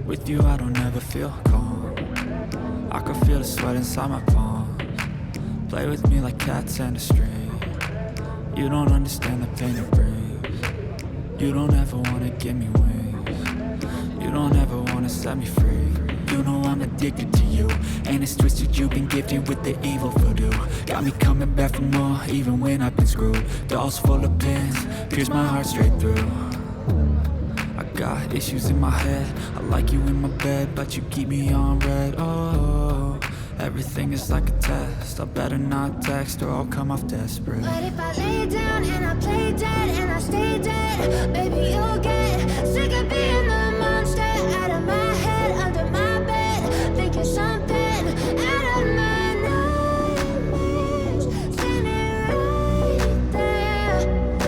With you I don't ever feel calm. I can feel the sweat inside my palms. Play with me like cats and a string. You don't understand the pain it brings. You don't ever wanna give me wings. You don't ever wanna set me free. You know I'm addicted to you, and it's twisted, you've been gifted with the evil voodoo. Got me coming back for more, even when I've been screwed. Dolls full of pins, pierce my heart straight through. I got issues in my head, I like you in my bed, but you keep me on red. Oh, everything is like a test, I better not text or I'll come off desperate. But if I lay down and I play dead and I stay dead, baby you'll get sick of being the monster out of my head, under my bed, thinking something out of my nightmares, standing right there.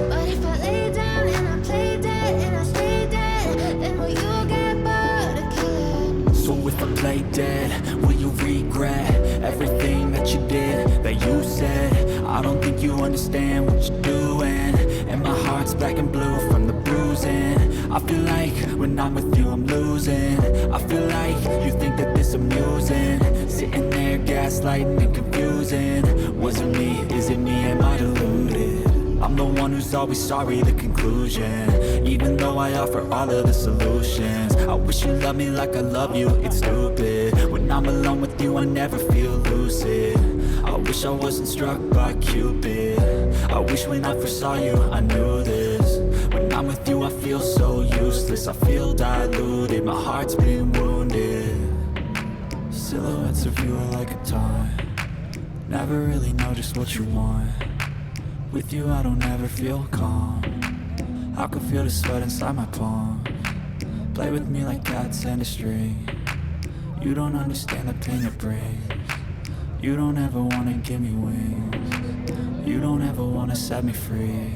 But if I lay down and I play dead and I stay dead, then will you get bored of killing? So if I play dead, will you regret everything that you did, that you said? I don't think you understand what you're doing, and my heart's black and blue from the bruising. I feel like when I'm with you I'm losing. I feel like you think that this amusing, sitting there gaslighting and confusing. Was it me? Is it me? Am I deluded? I'm the one who's always sorry, the conclusion, even though I offer all of the solutions. I wish you loved me like I love you, it's stupid. When I'm alone with you I never feel lucid. I wish I wasn't struck by Cupid. I wish when I first saw you I knew this. When I'm with you I feel so useless, I feel diluted, my heart's been wounded. Silhouettes of you are like a taunt, never really know just what you want. With you I don't ever feel calm, I can feel the sweat inside my palms. Play with me like cats and a string. You don't understand the pain it brings. You don't ever wanna give me wings. You don't ever wanna set me free.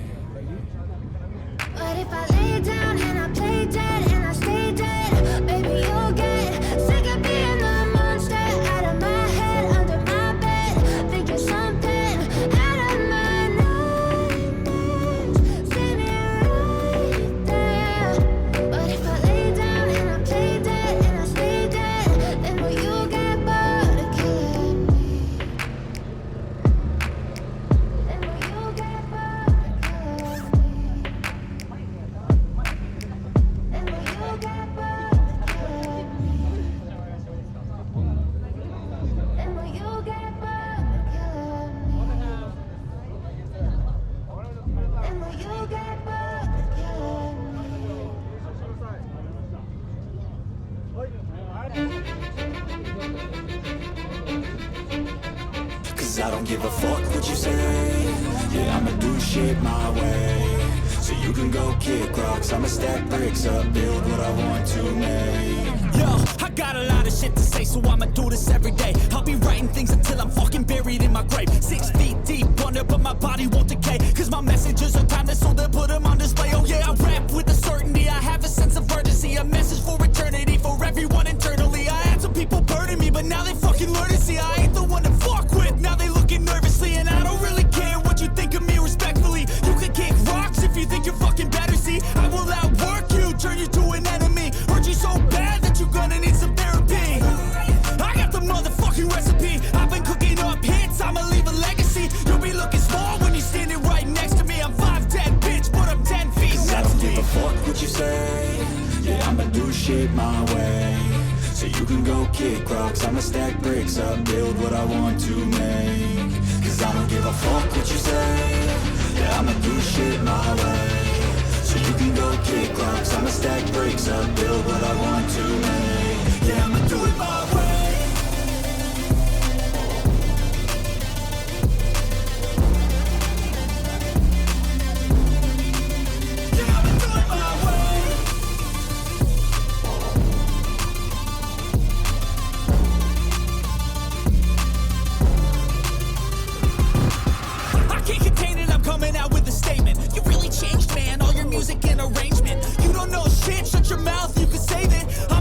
But if I lay down and I play dead and I stay dead, baby you'll get sick of being the monster out of my head, under my bed, thinking something out of my nightmares, standing right there. But if I lay down and I play dead and I stay dead, then will you get bored of killing me? Then will you get bored of killing me? Then will you get bored of killing me? Then will you get bored of killing me? Then will you get bored of killing me? Cause I don't give a fuck what you say. Yeah, I'ma do shit my way. So you can go kick rocks, I'ma stack bricks up, build what I want to make. Yo, I got a lot of shit to say, so I'ma do this every day. I'll be writing things until I'm fucking buried in my grave. 6 feet deep under, but my body won't decay. Cause my messages are timeless, so they'll put them on display. Oh yeah, I rap with a certainty, I have a sense of urgency. A message for eternity, for everyone internally. I had some people burning me, but now they fucking learn to see I ain't the one to fuck with. Now they looking nervously, and I don't really care what you think of me respectfully. You can kick rocks if you think you're fucking better, see. I will outwork you, turn you to an enemy. Hurt you so bad that you're gonna need some therapy. I got the motherfucking recipe, I've been cooking up hits, I'ma leave a legacy. You'll be looking small when you're standing right next to me. I'm 5'10", bitch, but I'm 10 feet Cause I next don't to give me. a fuck what you say. Yeah, I'ma do shit my way. So you can go kick rocks, I'ma stack bricks up, build what I want to make. Cause I don't give a fuck what you say. Yeah, I'ma do shit my way. So you can go kick rocks, I'ma stack bricks up, build what I want to make. Yeah, I'ma do it my way. Yeah, I'ma do it my way. I can't contain it, I'm coming out with a statement. You really changed, man, all your music and arrangement. You don't know shit, shut your mouth, you can save it. I'm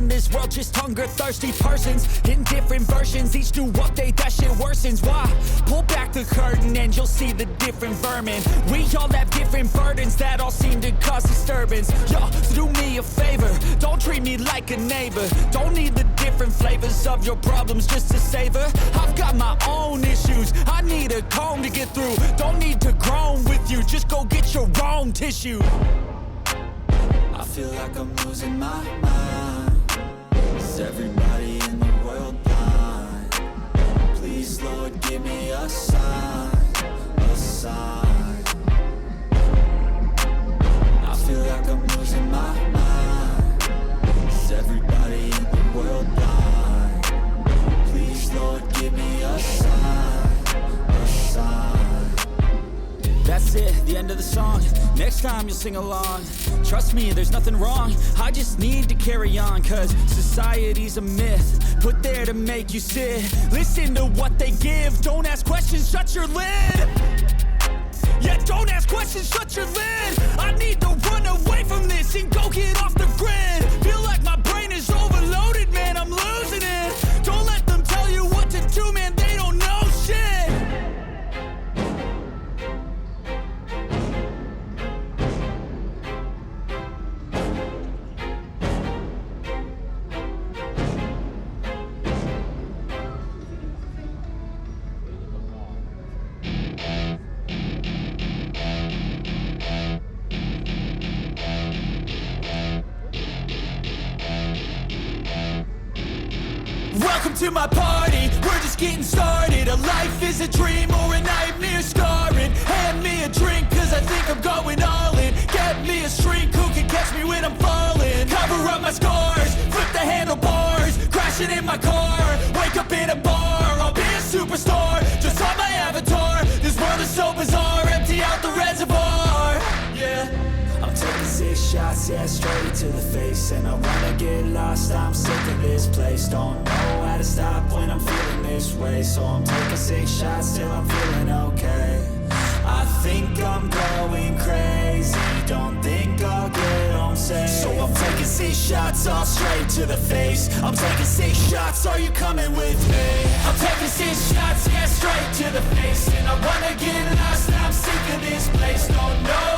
in this world, just hunger-thirsty persons in different versions. Each new update, that shit worsens. Why? Pull back the curtain and you'll see the different vermin. We all have different burdens that all seem to cause disturbance. Yo, do me a favor, don't treat me like a neighbor. Don't need the different flavors of your problems just to savor. I've got my own issues, I need a comb to get through. Don't need to groan with you, just go get your own tissue. I feel like I'm losing my mind. Is everybody in the world blind? Please, Lord, give me a sign, a sign. I feel like I'm losing my mind. Is everybody in the world blind? Please, Lord, give me a sign, a sign. That's it, the end of the song. Next time you'll sing along. Trust me, there's nothing wrong. I just need to carry on, cause society's a myth put there to make you sit. Listen to what they give. Don't ask questions, shut your lid. Yeah, don't ask questions, shut your lid. I need to run away from this and go get off the grid. Feel like my brain is overloaded, man, I'm losing it. Don't let them tell you what to do, man, they don't know shit. Welcome to my party, we're just getting started. A life is a dream or a nightmare scarring. Hand me a drink cause I think I'm going all in. Get me a shrink who can catch me when I'm falling. Cover up my scars, flip the handlebars. Crashing in my car, wake up in a bar. I'll be a superstar, just on my avatar. This world is so bizarre, empty out the reservoir. Yeah, I'm taking 6 shots, yeah, straight to the face. And I wanna get lost, I'm sick of this place. Don't know how to stop when I'm feeling this way. So I'm taking 6 shots till I'm feeling okay. I think I'm going crazy, don't think I'll get home safe. so I'm taking 6 shots all straight to the face. I'm taking 6 shots, are you coming with me? I'm taking 6 shots, yeah, straight to the face. And I wanna get lost, I'm sick of this place. Don't know